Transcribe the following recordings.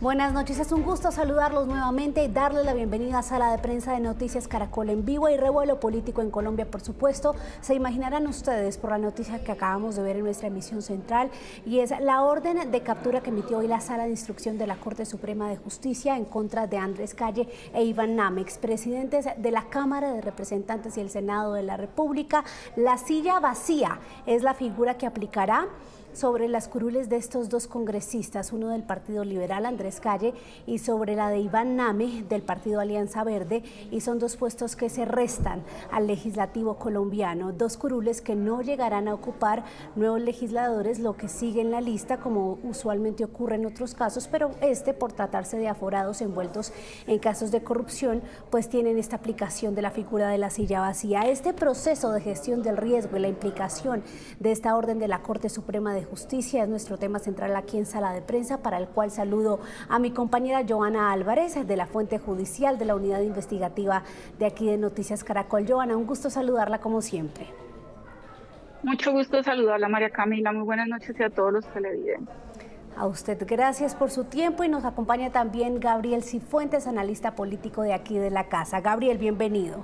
Buenas noches, es un gusto saludarlos nuevamente y darles la bienvenida a Sala de Prensa de Noticias Caracol en vivo y revuelo político en Colombia, por supuesto. Se imaginarán ustedes por la noticia que acabamos de ver en nuestra emisión central y es la orden de captura que emitió hoy la Sala de Instrucción de la Corte Suprema de Justicia en contra de Andrés Calle e Iván Name, expresidentes de la Cámara de Representantes y el Senado de la República. La silla vacía es la figura que aplicará sobre las curules de estos dos congresistas, uno del Partido Liberal, Andrés Calle, y sobre la de Iván Name, del Partido Alianza Verde, y son dos puestos que se restan al legislativo colombiano, dos curules que no llegarán a ocupar nuevos legisladores, lo que sigue en la lista, como usualmente ocurre en otros casos, pero por tratarse de aforados envueltos en casos de corrupción, pues tienen esta aplicación de la figura de la silla vacía. Este proceso de gestión del riesgo y la implicación de esta orden de la Corte Suprema de Justicia es nuestro tema central aquí en Sala de Prensa, para el cual saludo a mi compañera Joana Álvarez, de la Fuente Judicial de la Unidad Investigativa de aquí de Noticias Caracol. Joana, un gusto saludarla como siempre. Mucho gusto saludarla, María Camila. Muy buenas noches y a todos los televidentes. A usted gracias por su tiempo y nos acompaña también Gabriel Cifuentes, analista político de aquí de la casa. Gabriel, bienvenido.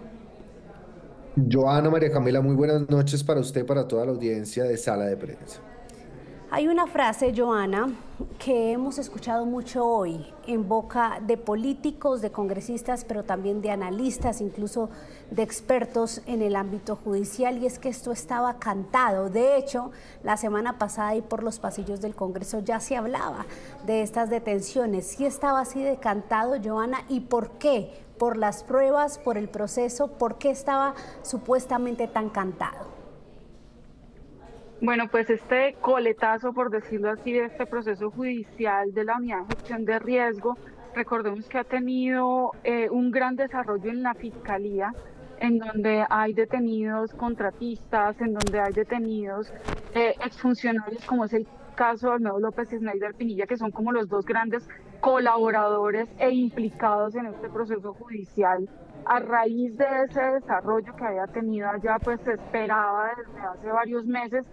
Joana, María Camila, muy buenas noches para usted y para toda la audiencia de Sala de Prensa. Hay una frase, Joana, que hemos escuchado mucho hoy en boca de políticos, de congresistas, pero también de analistas, incluso de expertos en el ámbito judicial, y es que esto estaba cantado. De hecho, la semana pasada y por los pasillos del Congreso ya se hablaba de estas detenciones. ¿Sí estaba así de cantado, Joana? ¿Y por qué? ¿Por las pruebas, por el proceso? ¿Por qué estaba supuestamente tan cantado? Bueno, pues este coletazo, por decirlo así, de este proceso judicial de la Unidad de Gestión de Riesgo, recordemos que ha tenido un gran desarrollo en la Fiscalía, en donde hay detenidos contratistas, en donde hay detenidos exfuncionarios, como es el caso de Olmedo López y Sneider Pinilla, que son como los dos grandes colaboradores e implicados en este proceso judicial. A raíz de ese desarrollo que había tenido allá, pues se esperaba desde hace varios meses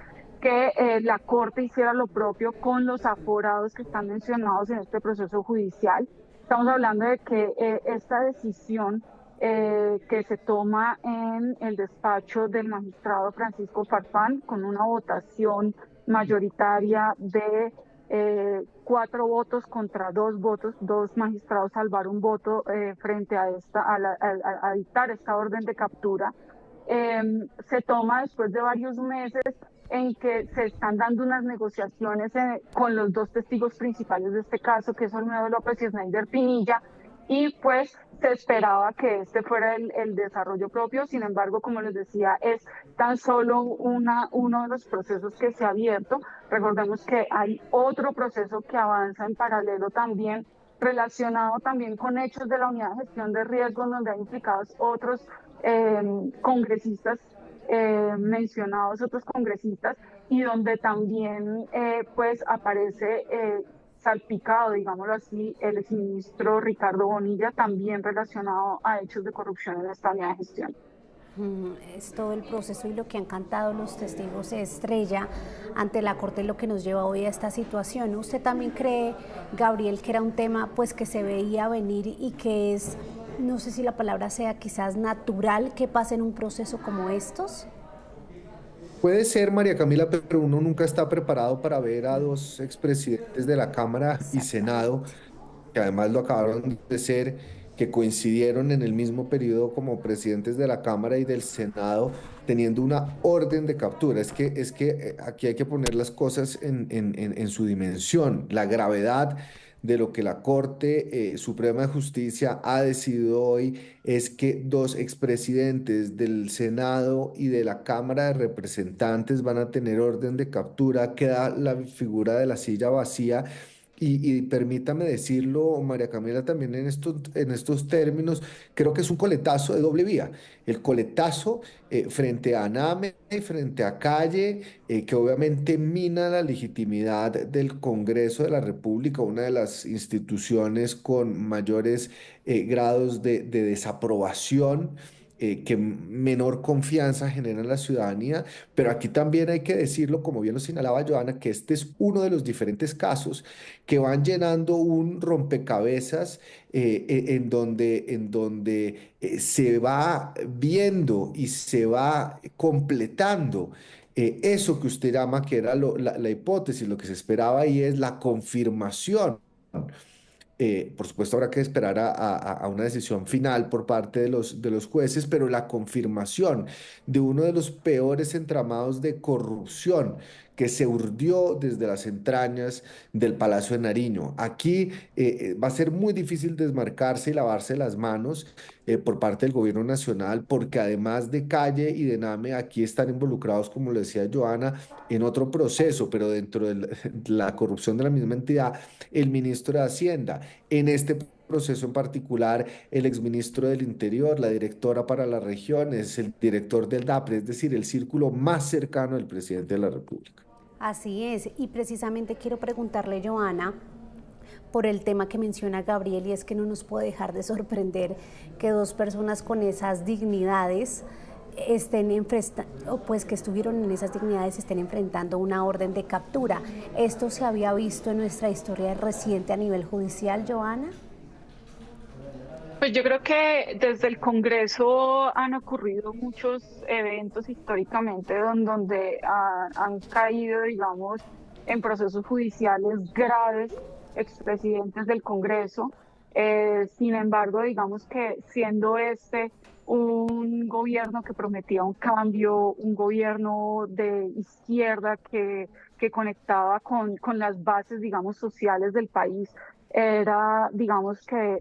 que la Corte hiciera lo propio con los aforados que están mencionados en este proceso judicial. Estamos hablando de que esta decisión que se toma en el despacho del magistrado Francisco Farfán, con una votación mayoritaria de 4 votos contra 2 votos, 2 magistrados salvaron un voto frente a a dictar esta orden de captura. Se toma después de varios meses en que se están dando unas negociaciones con los dos testigos principales de este caso, que es Olmedo López y Sneider Pinilla, y pues se esperaba que este fuera el desarrollo propio. Sin embargo, como les decía, es tan solo uno de los procesos que se ha abierto. Recordemos que hay otro proceso que avanza en paralelo también, relacionado también con hechos de la Unidad de Gestión de Riesgos, donde hay implicados otros congresistas mencionados, otros congresistas, y donde también pues aparece salpicado, digámoslo así, el exministro Ricardo Bonilla, también relacionado a hechos de corrupción en esta unidad de gestión. Es todo el proceso y lo que han cantado los testigos estrella ante la Corte lo que nos lleva hoy a esta situación. ¿Usted también cree, Gabriel, que era un tema pues que se veía venir y que es, no sé si la palabra sea quizás natural, que pase en un proceso como estos? Puede ser, María Camila, pero uno nunca está preparado para ver a dos expresidentes de la Cámara y Senado, Exactamente. que además lo acabaron de ser, que coincidieron en el mismo periodo como presidentes de la Cámara y del Senado, teniendo una orden de captura. Es que aquí hay que poner las cosas en su dimensión, la gravedad de lo que la Corte Suprema de Justicia ha decidido hoy es que dos expresidentes del Senado y de la Cámara de Representantes van a tener orden de captura, queda la figura de la silla vacía. Y permítame decirlo, María Camila, también en estos términos, creo que es un coletazo de doble vía. El coletazo frente a Aname y frente a Calle, que obviamente mina la legitimidad del Congreso de la República, una de las instituciones con mayores grados de desaprobación que menor confianza genera en la ciudadanía, pero aquí también hay que decirlo, como bien lo señalaba Joana, que este es uno de los diferentes casos que van llenando un rompecabezas en donde se va viendo y se va completando eso que usted llama que era la hipótesis, lo que se esperaba ahí es la confirmación. Por supuesto, habrá que esperar a una decisión final por parte de los jueces, pero la confirmación de uno de los peores entramados de corrupción que se urdió desde las entrañas del Palacio de Nariño. Aquí va a ser muy difícil desmarcarse y lavarse las manos por parte del gobierno nacional, porque además de Calle y de Name, aquí están involucrados, como le decía Joana, en otro proceso, pero dentro de la corrupción de la misma entidad, el ministro de Hacienda. En este proceso en particular, el exministro del Interior, la directora para las regiones, el director del DAPRE, es decir, el círculo más cercano del presidente de la República. Así es, y precisamente quiero preguntarle, Joana, por el tema que menciona Gabriel, y es que no nos puede dejar de sorprender que dos personas con esas dignidades pues que estuvieron en esas dignidades estén enfrentando una orden de captura. ¿Esto se había visto en nuestra historia reciente a nivel judicial, Joana? Pues yo creo que desde el Congreso han ocurrido muchos eventos históricamente donde han caído, digamos, en procesos judiciales graves expresidentes del Congreso. Sin embargo, digamos que siendo este un gobierno que prometía un cambio, un gobierno de izquierda que conectaba con las bases, digamos, sociales del país, era, digamos que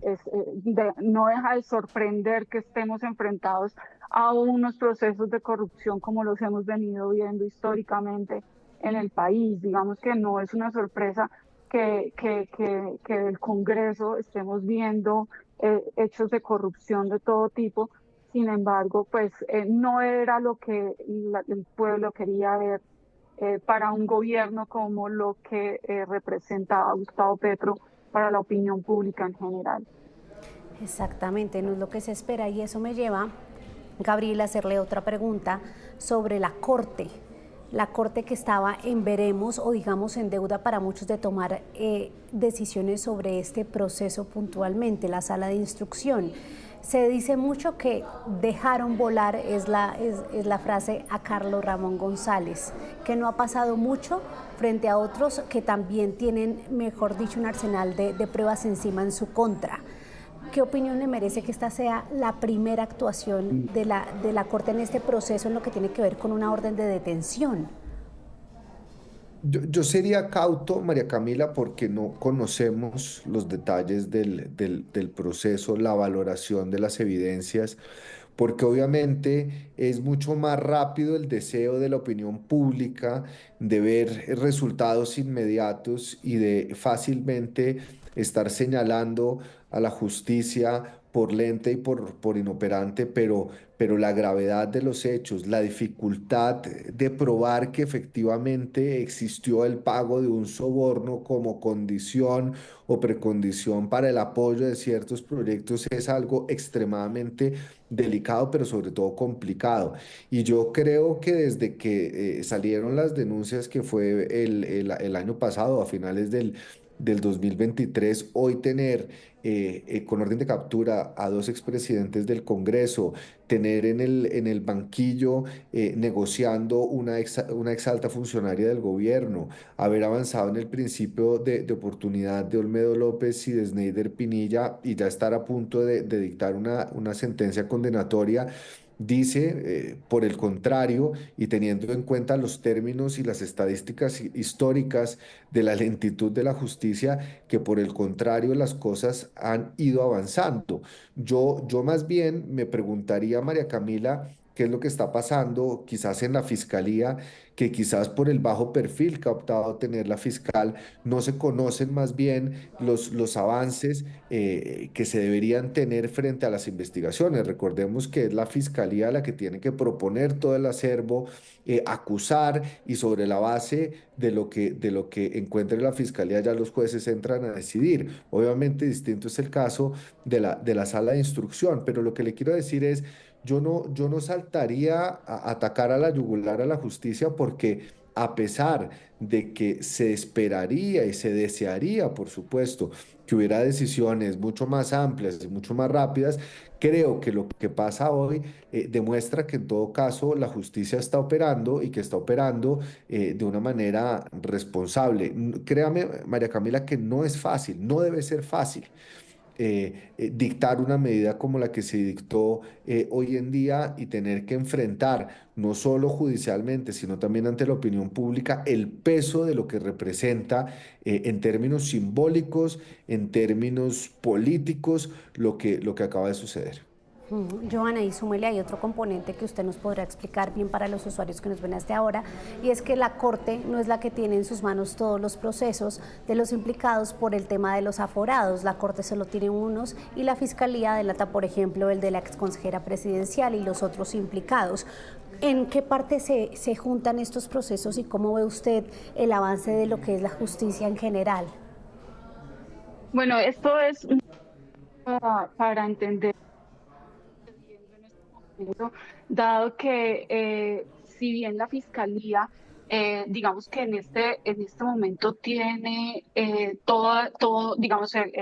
no deja de sorprender que estemos enfrentados a unos procesos de corrupción como los hemos venido viendo históricamente en el país. Digamos que no es una sorpresa que del Congreso estemos viendo hechos de corrupción de todo tipo. Sin embargo, pues no era lo que el pueblo quería ver para un gobierno como lo que representaba Gustavo Petro para la opinión pública en general. Exactamente, no es lo que se espera, y eso me lleva, Gabriel, a hacerle otra pregunta sobre la Corte. La Corte que estaba en veremos o digamos en deuda para muchos de tomar decisiones sobre este proceso puntualmente, la sala de instrucción. Se dice mucho que dejaron volar, es la frase, a Carlos Ramón González, que no ha pasado mucho frente a otros que también tienen, mejor dicho, un arsenal de pruebas encima en su contra. ¿Qué opinión le merece que esta sea la primera actuación de la Corte en este proceso en lo que tiene que ver con una orden de detención? Yo sería cauto, María Camila, porque no conocemos los detalles del proceso, la valoración de las evidencias, porque obviamente es mucho más rápido el deseo de la opinión pública de ver resultados inmediatos y de fácilmente estar señalando a la justicia por lenta y por inoperante, pero la gravedad de los hechos, la dificultad de probar que efectivamente existió el pago de un soborno como condición o precondición para el apoyo de ciertos proyectos es algo extremadamente delicado, pero sobre todo complicado. Y yo creo que desde que salieron las denuncias que fue el año pasado, a finales del 2023, hoy tener con orden de captura a dos expresidentes del Congreso, tener en el banquillo negociando una exalta funcionaria del gobierno, haber avanzado en el principio de oportunidad de Olmedo López y de Sneider Pinilla y ya estar a punto de dictar una sentencia condenatoria. Dice, por el contrario, y teniendo en cuenta los términos y las estadísticas históricas de la lentitud de la justicia, que por el contrario las cosas han ido avanzando. Yo más bien me preguntaría, María Camila, qué es lo que está pasando quizás en la fiscalía, que quizás por el bajo perfil que ha optado tener la fiscal, no se conocen más bien los avances que se deberían tener frente a las investigaciones. Recordemos que es la fiscalía la que tiene que proponer todo el acervo, acusar y sobre la base de lo que encuentre la fiscalía ya los jueces entran a decidir. Obviamente distinto es el caso de la sala de instrucción, pero lo que le quiero decir es, yo no saltaría a atacar a la yugular a la justicia porque a pesar de que se esperaría y se desearía, por supuesto, que hubiera decisiones mucho más amplias y mucho más rápidas, creo que lo que pasa hoy demuestra que en todo caso la justicia está operando y que está operando de una manera responsable. Créame, María Camila, que no es fácil, no debe ser fácil dictar una medida como la que se dictó hoy en día y tener que enfrentar, no solo judicialmente, sino también ante la opinión pública, el peso de lo que representa en términos simbólicos, en términos políticos, lo que acaba de suceder. Johanna, y súmele, hay otro componente que usted nos podrá explicar bien para los usuarios que nos ven hasta ahora, y es que la Corte no es la que tiene en sus manos todos los procesos de los implicados por el tema de los aforados. La Corte solo tiene unos y la Fiscalía delata, por ejemplo, el de la exconsejera presidencial y los otros implicados. ¿En qué parte se juntan estos procesos y cómo ve usted el avance de lo que es la justicia en general? Bueno, esto es para entender, dado que si bien la Fiscalía, digamos que en este momento tiene todo, digamos, el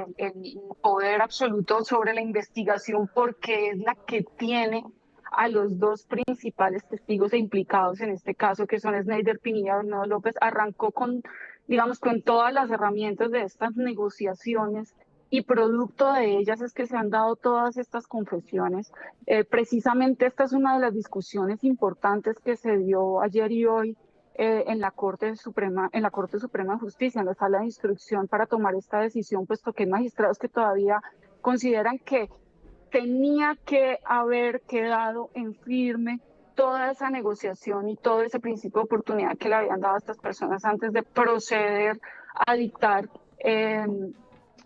poder absoluto sobre la investigación porque es la que tiene a los dos principales testigos e implicados en este caso, que son Snyder Pinilla y Bernardo López, arrancó con, digamos, con todas las herramientas de estas negociaciones y producto de ellas es que se han dado todas estas confesiones. Precisamente esta es una de las discusiones importantes que se dio ayer y hoy en la Corte Suprema de Justicia, en la sala de instrucción para tomar esta decisión, puesto que hay magistrados que todavía consideran que tenía que haber quedado en firme toda esa negociación y todo ese principio de oportunidad que le habían dado a estas personas antes de proceder a dictar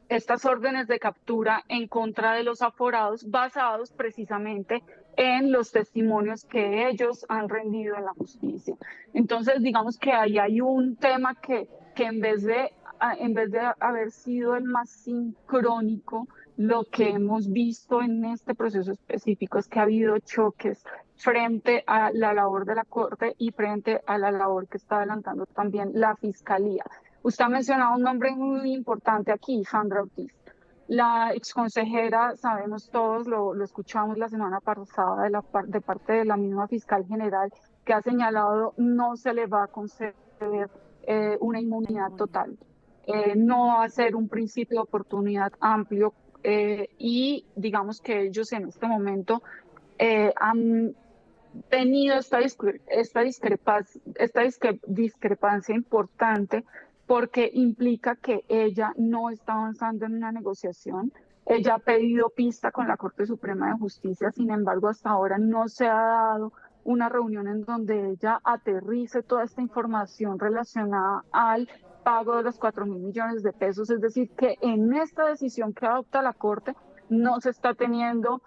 estas órdenes de captura en contra de los aforados basados precisamente en los testimonios que ellos han rendido en la justicia. Entonces, digamos que ahí hay un tema que en vez de haber sido el más sincrónico, lo que hemos visto en este proceso específico es que ha habido choques frente a la labor de la Corte y frente a la labor que está adelantando también la Fiscalía. Usted ha mencionado un nombre muy importante aquí, Sandra Ortiz. La exconsejera, sabemos todos, lo escuchamos la semana pasada de parte de la misma fiscal general, que ha señalado no se le va a conceder una inmunidad total, no va a ser un principio de oportunidad amplio y digamos que ellos en este momento han tenido esta discrepancia importante porque implica que ella no está avanzando en una negociación. Ella ha pedido pista con la Corte Suprema de Justicia, sin embargo, hasta ahora no se ha dado una reunión en donde ella aterrice toda esta información relacionada al pago de los 4.000 millones de pesos. Es decir, que en esta decisión que adopta la Corte no se está teniendo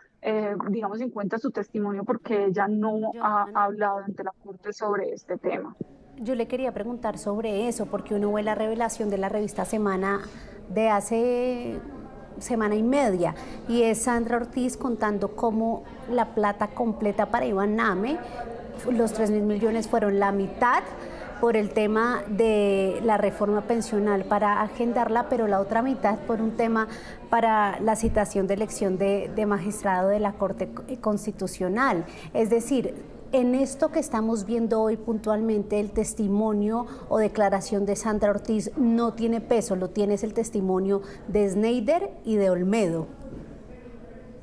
digamos, en cuenta su testimonio porque ella no ha hablado ante la Corte sobre este tema. Yo le quería preguntar sobre eso, porque uno ve la revelación de la revista Semana de hace semana y media, y es Sandra Ortiz contando cómo la plata completa para Iván Name, los 3.000 millones fueron la mitad por el tema de la reforma pensional para agendarla, pero la otra mitad por un tema para la citación de elección de magistrado de la Corte Constitucional. Es decir, en esto que estamos viendo hoy puntualmente, el testimonio o declaración de Sandra Ortiz no tiene peso, lo tiene es el testimonio de Snyder y de Olmedo.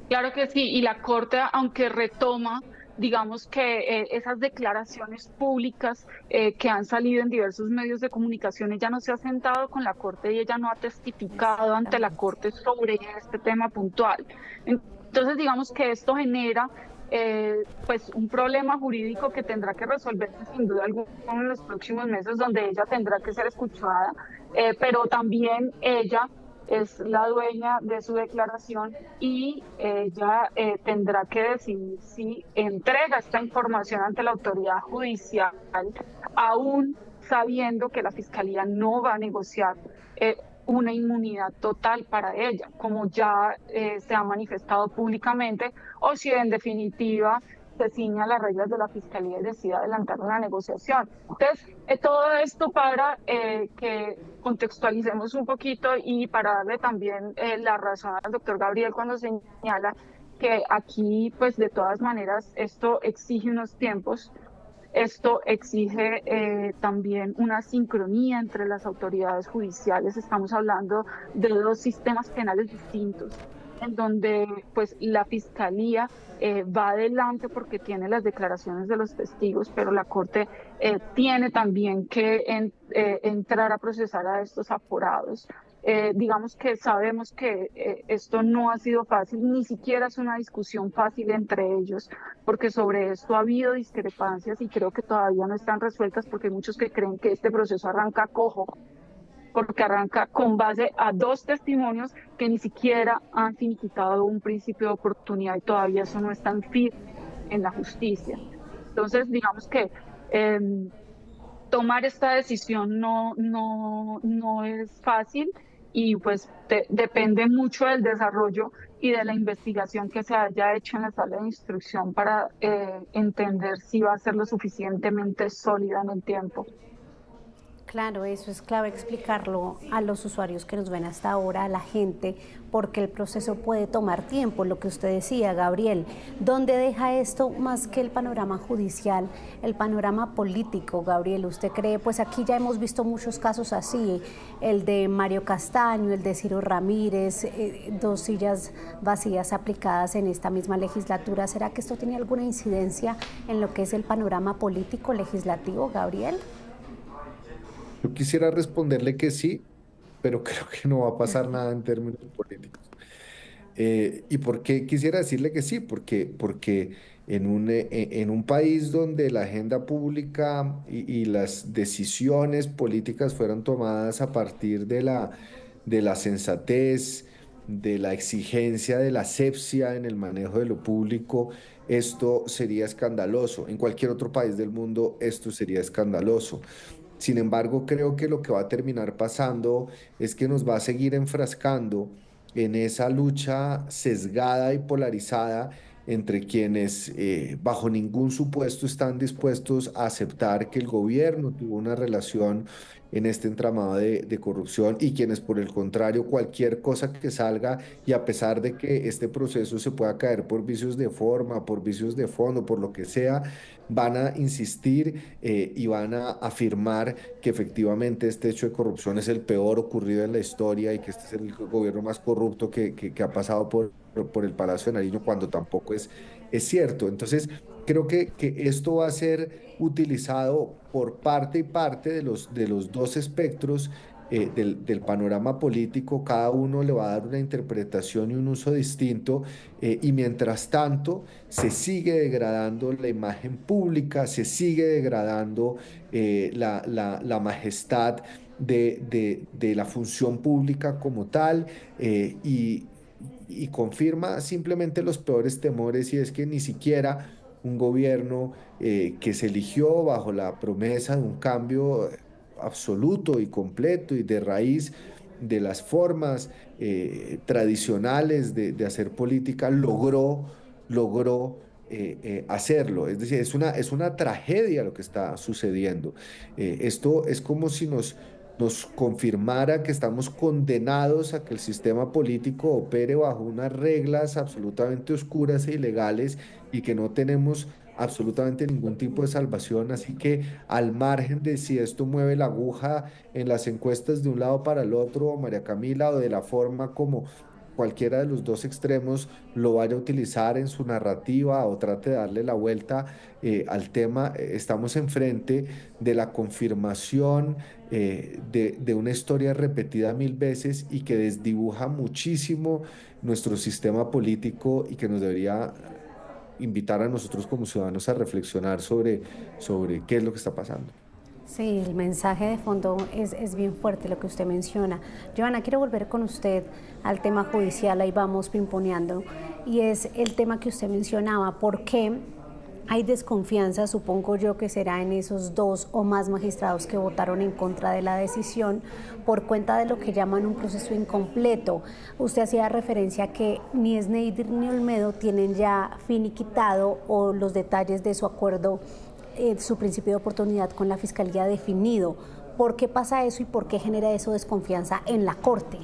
Claro que sí, y la Corte, aunque retoma, digamos que esas declaraciones públicas que han salido en diversos medios de comunicación, ella no se ha sentado con la Corte y ella no ha testificado ante la Corte sobre este tema puntual. Entonces, digamos que esto genera pues un problema jurídico que tendrá que resolverse sin duda alguna en los próximos meses, donde ella tendrá que ser escuchada, pero también ella es la dueña de su declaración y ella tendrá que decidir si entrega esta información ante la autoridad judicial, aún sabiendo que la Fiscalía no va a negociar una inmunidad total para ella, como ya se ha manifestado públicamente, o si en definitiva se ciña las reglas de la Fiscalía y decide adelantar una negociación. Entonces, todo esto para que contextualicemos un poquito y para darle también la razón al doctor Gabriel cuando señala que aquí, pues de todas maneras, esto exige unos tiempos. Esto exige también una sincronía entre las autoridades judiciales. Estamos hablando de dos sistemas penales distintos, en donde pues la fiscalía va adelante porque tiene las declaraciones de los testigos, pero la Corte tiene también que entrar a procesar a estos aforados. Digamos que sabemos que esto no ha sido fácil, ni siquiera es una discusión fácil entre ellos, porque sobre esto ha habido discrepancias y creo que todavía no están resueltas porque hay muchos que creen que este proceso arranca cojo, porque arranca con base a dos testimonios que ni siquiera han finiquitado un principio de oportunidad y todavía eso no está firme en la justicia. Entonces, digamos que tomar esta decisión no es fácil y pues depende mucho del desarrollo y de la investigación que se haya hecho en la sala de instrucción para entender si va a ser lo suficientemente sólida en el tiempo. Claro, eso es clave explicarlo a los usuarios que nos ven hasta ahora, a la gente, porque el proceso puede tomar tiempo, lo que usted decía, Gabriel. ¿Dónde deja esto más que el panorama judicial, el panorama político, Gabriel? ¿Usted cree? Pues aquí ya hemos visto muchos casos así, el de Mario Castaño, el de Ciro Ramírez, 2 sillas vacías aplicadas en esta misma legislatura. ¿Será que esto tiene alguna incidencia en lo que es el panorama político legislativo, Gabriel? Yo quisiera responderle que sí, pero creo que no va a pasar nada en términos políticos. ¿Y por qué quisiera decirle que sí? Porque en un país donde la agenda pública y las decisiones políticas fueron tomadas a partir de la sensatez, de la exigencia, de la asepsia en el manejo de lo público, esto sería escandaloso. En cualquier otro país del mundo esto sería escandaloso. Sin embargo, creo que lo que va a terminar pasando es que nos va a seguir enfrascando en esa lucha sesgada y polarizada entre quienes bajo ningún supuesto están dispuestos a aceptar que el gobierno tuvo una relación en este entramado de corrupción y quienes por el contrario cualquier cosa que salga y a pesar de que este proceso se pueda caer por vicios de forma, por vicios de fondo, por lo que sea, van a insistir y van a afirmar que efectivamente este hecho de corrupción es el peor ocurrido en la historia y que este es el gobierno más corrupto que ha pasado por el Palacio de Nariño, cuando tampoco es cierto. Entonces, creo que esto va a ser utilizado por parte y parte de los dos espectros del panorama político. Cada uno le va a dar una interpretación y un uso distinto, y mientras tanto se sigue degradando la imagen pública, se sigue degradando la majestad de la función pública como tal, y confirma simplemente los peores temores, y es que ni siquiera un gobierno que se eligió bajo la promesa de un cambio absoluto y completo y de raíz de las formas tradicionales de hacer política, logró hacerlo. Es decir, es una tragedia lo que está sucediendo. Esto es como si nos confirmara que estamos condenados a que el sistema político opere bajo unas reglas absolutamente oscuras e ilegales y que no tenemos absolutamente ningún tipo de salvación. Así que al margen de si esto mueve la aguja en las encuestas de un lado para el otro, María Camila, o de la forma como cualquiera de los dos extremos lo vaya a utilizar en su narrativa o trate de darle la vuelta al tema, estamos enfrente de la confirmación de una historia repetida 1000 veces y que desdibuja muchísimo nuestro sistema político y que nos debería invitar a nosotros como ciudadanos a reflexionar sobre qué es lo que está pasando. Sí, el mensaje de fondo es bien fuerte lo que usted menciona. Johanna, quiero volver con usted al tema judicial, ahí vamos pimponeando, y es el tema que usted mencionaba, ¿por qué Hay desconfianza, supongo yo, que será en esos dos o más magistrados que votaron en contra de la decisión por cuenta de lo que llaman un proceso incompleto. Usted hacía referencia a que ni Snyder ni Olmedo tienen ya finiquitado o los detalles de su acuerdo, su principio de oportunidad con la Fiscalía definido. ¿Por qué pasa eso y por qué genera eso desconfianza en la Corte?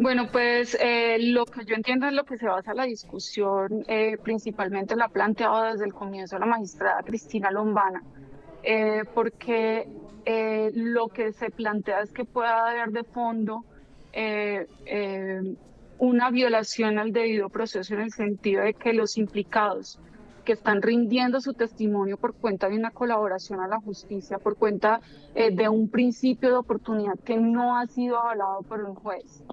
Bueno, pues lo que yo entiendo es lo que se basa la discusión, principalmente la ha planteado desde el comienzo la magistrada Cristina Lombana, porque lo que se plantea es que pueda haber de fondo eh, eh, una violación al debido proceso en el sentido de que los implicados que están rindiendo su testimonio por cuenta de una colaboración a la justicia, por cuenta de un principio de oportunidad que no ha sido avalado por un juez,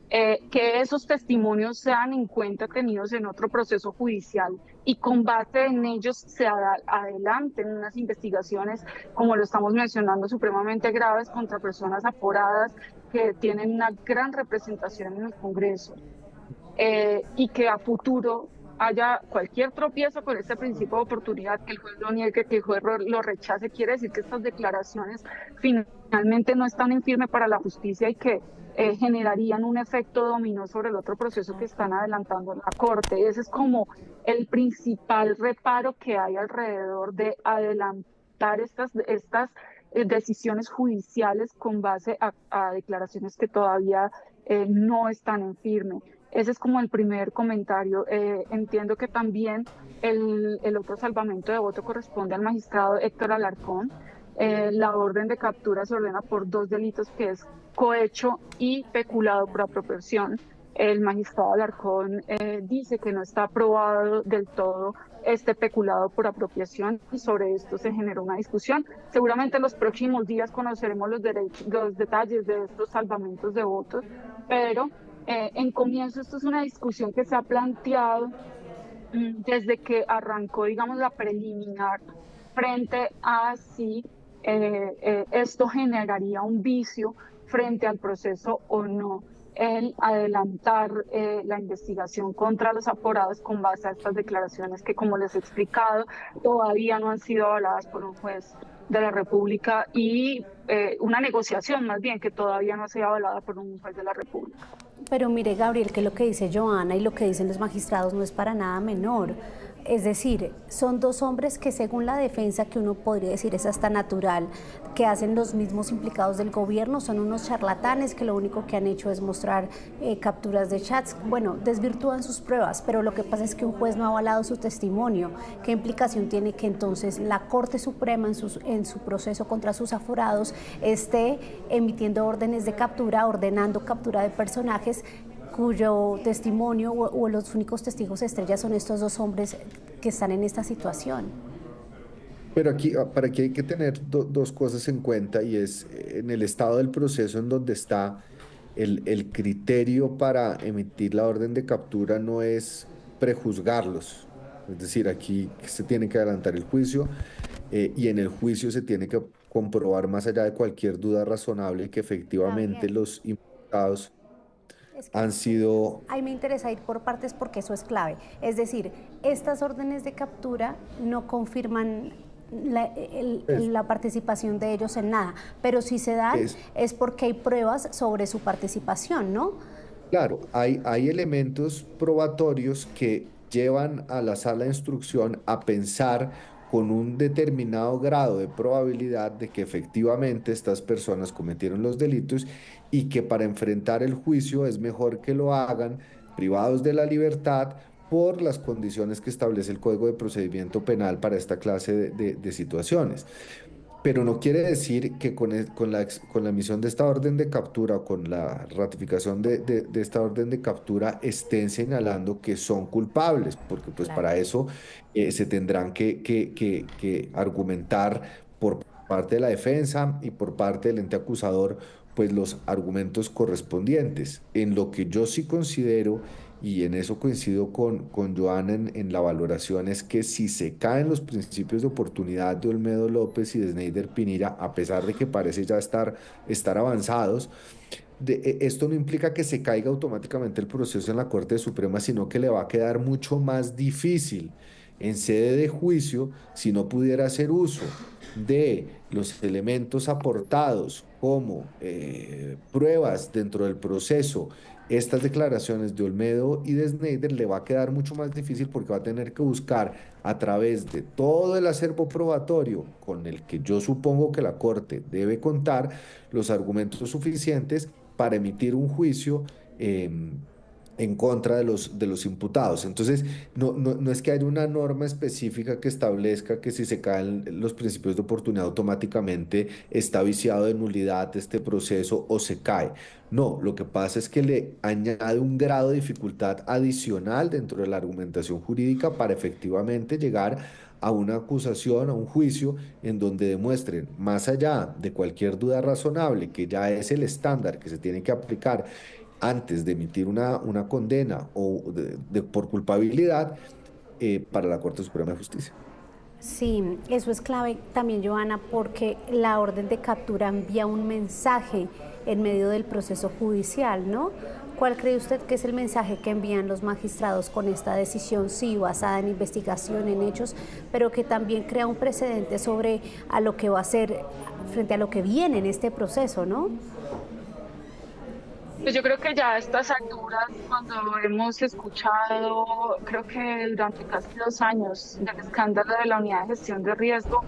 que esos testimonios sean en cuenta tenidos en otro proceso judicial y con base en ellos se adelanten unas investigaciones, como lo estamos mencionando, supremamente graves contra personas aforadas que tienen una gran representación en el Congreso, y que a futuro haya cualquier tropiezo con este principio de oportunidad, que el juez lo niegue, que el juez lo rechace, quiere decir que estas declaraciones finalmente no están en firme para la justicia y que generarían un efecto dominó sobre el otro proceso que están adelantando en la Corte. Ese es como el principal reparo que hay alrededor de adelantar estas decisiones judiciales con base a declaraciones que todavía no están en firme. Ese es como el primer comentario. Entiendo que también el otro salvamento de voto corresponde al magistrado Héctor Alarcón. La orden de captura se ordena por dos delitos, que es cohecho y peculado por apropiación. El magistrado Alarcón dice que no está aprobado del todo este peculado por apropiación y sobre esto se generó una discusión. Seguramente en los próximos días conoceremos los detalles de estos salvamentos de votos, pero en comienzo esto es una discusión que se ha planteado desde que arrancó, digamos, la preliminar frente a si esto generaría un vicio frente al proceso o no, el adelantar la investigación contra los aforados con base a estas declaraciones que, como les he explicado, todavía no han sido avaladas por un juez de la República y una negociación más bien que todavía no ha sido avalada por un juez de la República. Pero mire, Gabriel, que lo que dice Joana y lo que dicen los magistrados no es para nada menor. Es decir, son dos hombres que según la defensa, que uno podría decir es hasta natural, que hacen los mismos implicados del gobierno, son unos charlatanes que lo único que han hecho es mostrar capturas de chats. Bueno, desvirtúan sus pruebas, pero lo que pasa es que un juez no ha avalado su testimonio. ¿Qué implicación tiene que entonces la Corte Suprema en su proceso contra sus aforados esté emitiendo órdenes de captura, ordenando captura de personajes cuyo testimonio o los únicos testigos estrella son estos dos hombres que están en esta situación? Pero para aquí hay que tener dos cosas en cuenta y es en el estado del proceso en donde está el criterio para emitir la orden de captura no es prejuzgarlos. Es decir, aquí se tiene que adelantar el juicio y en el juicio se tiene que comprobar más allá de cualquier duda razonable que efectivamente Gabriel, los imputados es que han sido. ahí me interesa ir por partes porque eso es clave. Es decir, estas órdenes de captura no confirman la participación de ellos en nada, pero si se dan es porque hay pruebas sobre su participación, ¿no? Claro, hay elementos probatorios que llevan a la sala de instrucción a pensar con un determinado grado de probabilidad de que efectivamente estas personas cometieron los delitos y que para enfrentar el juicio es mejor que lo hagan privados de la libertad por las condiciones que establece el Código de Procedimiento Penal para esta clase de situaciones. Pero no quiere decir que con la emisión de esta orden de captura o con la ratificación de esta orden de captura estén señalando que son culpables, porque pues Claro. para eso se tendrán que argumentar por parte de la defensa y por parte del ente acusador pues los argumentos correspondientes. En lo que yo sí considero, y en eso coincido con Joana en la valoración, es que si se caen los principios de oportunidad de Olmedo López y de Snyder Pinilla, a pesar de que parece ya estar avanzados, esto no implica que se caiga automáticamente el proceso en la Corte Suprema, sino que le va a quedar mucho más difícil en sede de juicio, si no pudiera hacer uso de los elementos aportados como pruebas dentro del proceso, estas declaraciones de Olmedo y de Snyder, le va a quedar mucho más difícil porque va a tener que buscar a través de todo el acervo probatorio con el que yo supongo que la Corte debe contar los argumentos suficientes para emitir un juicio en contra de los imputados. Entonces, no es que haya una norma específica que establezca que si se caen los principios de oportunidad automáticamente está viciado de nulidad este proceso o se cae. No, lo que pasa es que le añade un grado de dificultad adicional dentro de la argumentación jurídica para efectivamente llegar a una acusación, a un juicio en donde demuestren, más allá de cualquier duda razonable, que ya es el estándar que se tiene que aplicar antes de emitir una condena o por culpabilidad para la Corte Suprema de Justicia. Sí, eso es clave también, Johanna, porque la orden de captura envía un mensaje en medio del proceso judicial, ¿no? ¿Cuál cree usted que es el mensaje que envían los magistrados con esta decisión, sí, basada en investigación, en hechos, pero que también crea un precedente sobre a lo que va a ser frente a lo que viene en este proceso, ¿no? Pues yo creo que ya a estas alturas, cuando hemos escuchado, creo que durante casi 2 años, del escándalo de la Unidad de Gestión de Riesgo,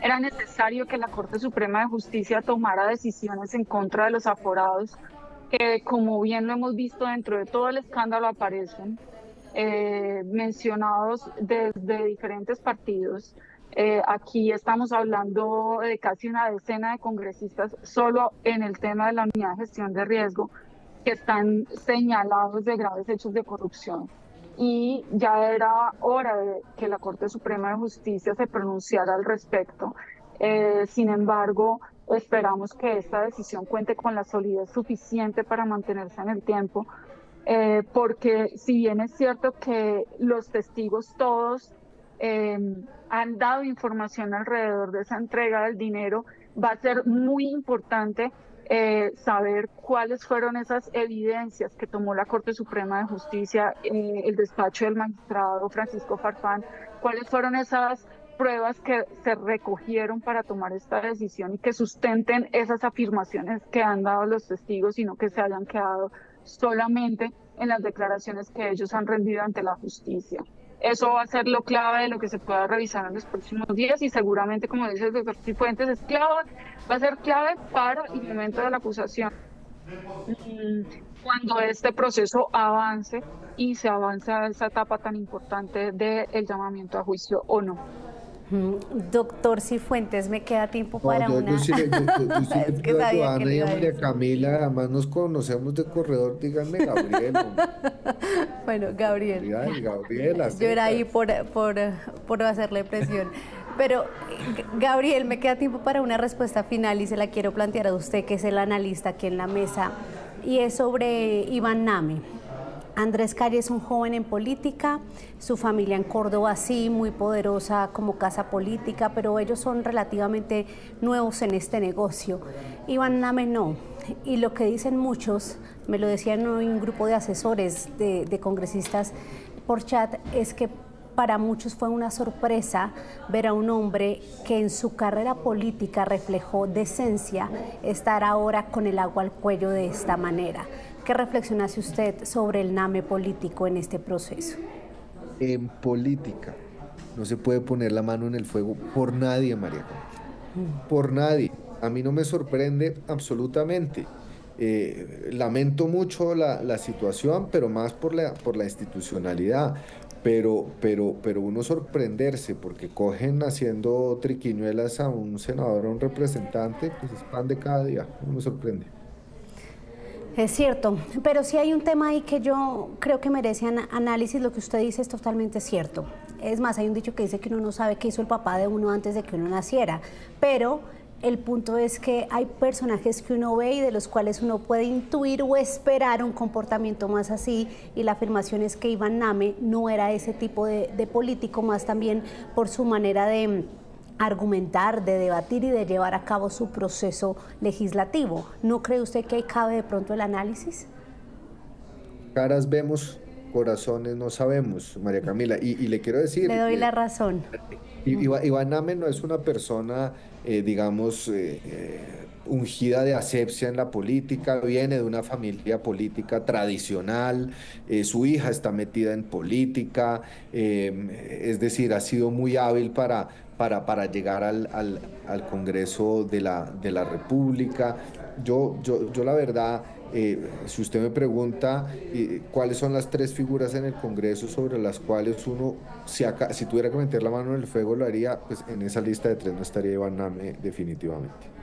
era necesario que la Corte Suprema de Justicia tomara decisiones en contra de los aforados, que como bien lo hemos visto dentro de todo el escándalo aparecen mencionados desde diferentes partidos. Aquí estamos hablando de casi una decena de congresistas solo en el tema de la Unidad de Gestión de Riesgo que están señalados de graves hechos de corrupción. Y ya era hora de que la Corte Suprema de Justicia se pronunciara al respecto. Sin embargo, esperamos que esta decisión cuente con la solidez suficiente para mantenerse en el tiempo, porque si bien es cierto que los testigos todos han dado información alrededor de esa entrega del dinero, va a ser muy importante saber cuáles fueron esas evidencias que tomó la Corte Suprema de Justicia, el despacho del magistrado Francisco Farfán, cuáles fueron esas pruebas que se recogieron para tomar esta decisión y que sustenten esas afirmaciones que han dado los testigos y no que se hayan quedado solamente en las declaraciones que ellos han rendido ante la justicia. Eso va a ser lo clave de lo que se pueda revisar en los próximos días y seguramente, como dice el doctor Cifuentes, es clave, va a ser clave para el momento de la acusación. Cuando este proceso avance y se avance a esa etapa tan importante del llamamiento a juicio o no. Doctor Cifuentes, me queda tiempo para Yo una... sí Es que a sabía que Johanna le y a iba a María decir. Camila, además nos conocemos de corredor, díganme Gabriel. Bueno, Gabriel. Gabriela. Yo era ahí por hacerle presión. Pero, Gabriel, me queda tiempo para una respuesta final y se la quiero plantear a usted, que es el analista aquí en la mesa, y es sobre Iván Name. Andrés Calle es un joven en política, su familia en Córdoba sí, muy poderosa como casa política, pero ellos son relativamente nuevos en este negocio. Iván Name no, y lo que dicen muchos, me lo decían hoy un grupo de asesores de congresistas por chat, es que para muchos fue una sorpresa ver a un hombre que en su carrera política reflejó decencia estar ahora con el agua al cuello de esta manera. ¿Qué reflexión hace usted sobre el Name político en este proceso? En política no se puede poner la mano en el fuego por nadie, María Camila. Por nadie. A mí no me sorprende absolutamente. Lamento mucho la situación, pero más por la institucionalidad. Pero uno sorprenderse porque cogen haciendo triquiñuelas a un senador o a un representante, pues es pan de cada día. Uno me sorprende. Es cierto, pero sí hay un tema ahí que yo creo que merece análisis. Lo que usted dice es totalmente cierto. Es más, hay un dicho que dice que uno no sabe qué hizo el papá de uno antes de que uno naciera, pero el punto es que hay personajes que uno ve y de los cuales uno puede intuir o esperar un comportamiento más así, y la afirmación es que Iván Name no era ese tipo de político, más también por su manera de argumentar, de debatir y de llevar a cabo su proceso legislativo. ¿No cree usted que ahí cabe de pronto el análisis? Caras vemos corazones no sabemos, María Camila. Y le quiero decir, Le doy la razón. Iván Name no es una persona, digamos, ungida de asepsia en la política, viene de una familia política tradicional, su hija está metida en política, es decir, ha sido muy hábil para llegar al Congreso de la República. Yo la verdad, si usted me pregunta cuáles son las tres figuras en el Congreso sobre las cuales uno, si tuviera que meter la mano en el fuego, lo haría, pues en esa lista de tres no estaría Iván Name definitivamente.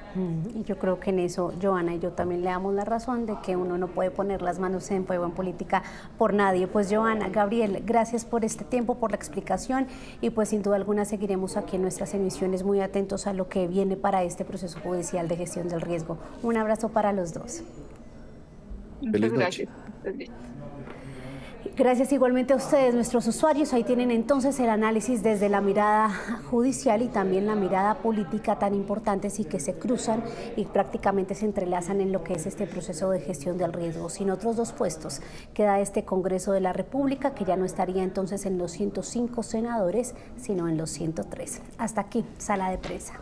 Y yo creo que en eso, Joana y yo también le damos la razón de que uno no puede poner las manos en fuego en política por nadie. Pues Joana, Gabriel, gracias por este tiempo, por la explicación y pues sin duda alguna seguiremos aquí en nuestras emisiones muy atentos a lo que viene para este proceso judicial de gestión del riesgo. Un abrazo para los dos. Muchas gracias. Gracias igualmente a ustedes, nuestros usuarios. Ahí tienen entonces el análisis desde la mirada judicial y también la mirada política tan importantes y que se cruzan y prácticamente se entrelazan en lo que es este proceso de gestión del riesgo. Sin otros dos puestos queda este Congreso de la República, que ya no estaría entonces en los 105 senadores, sino en los 103. Hasta aquí, Sala de Prensa.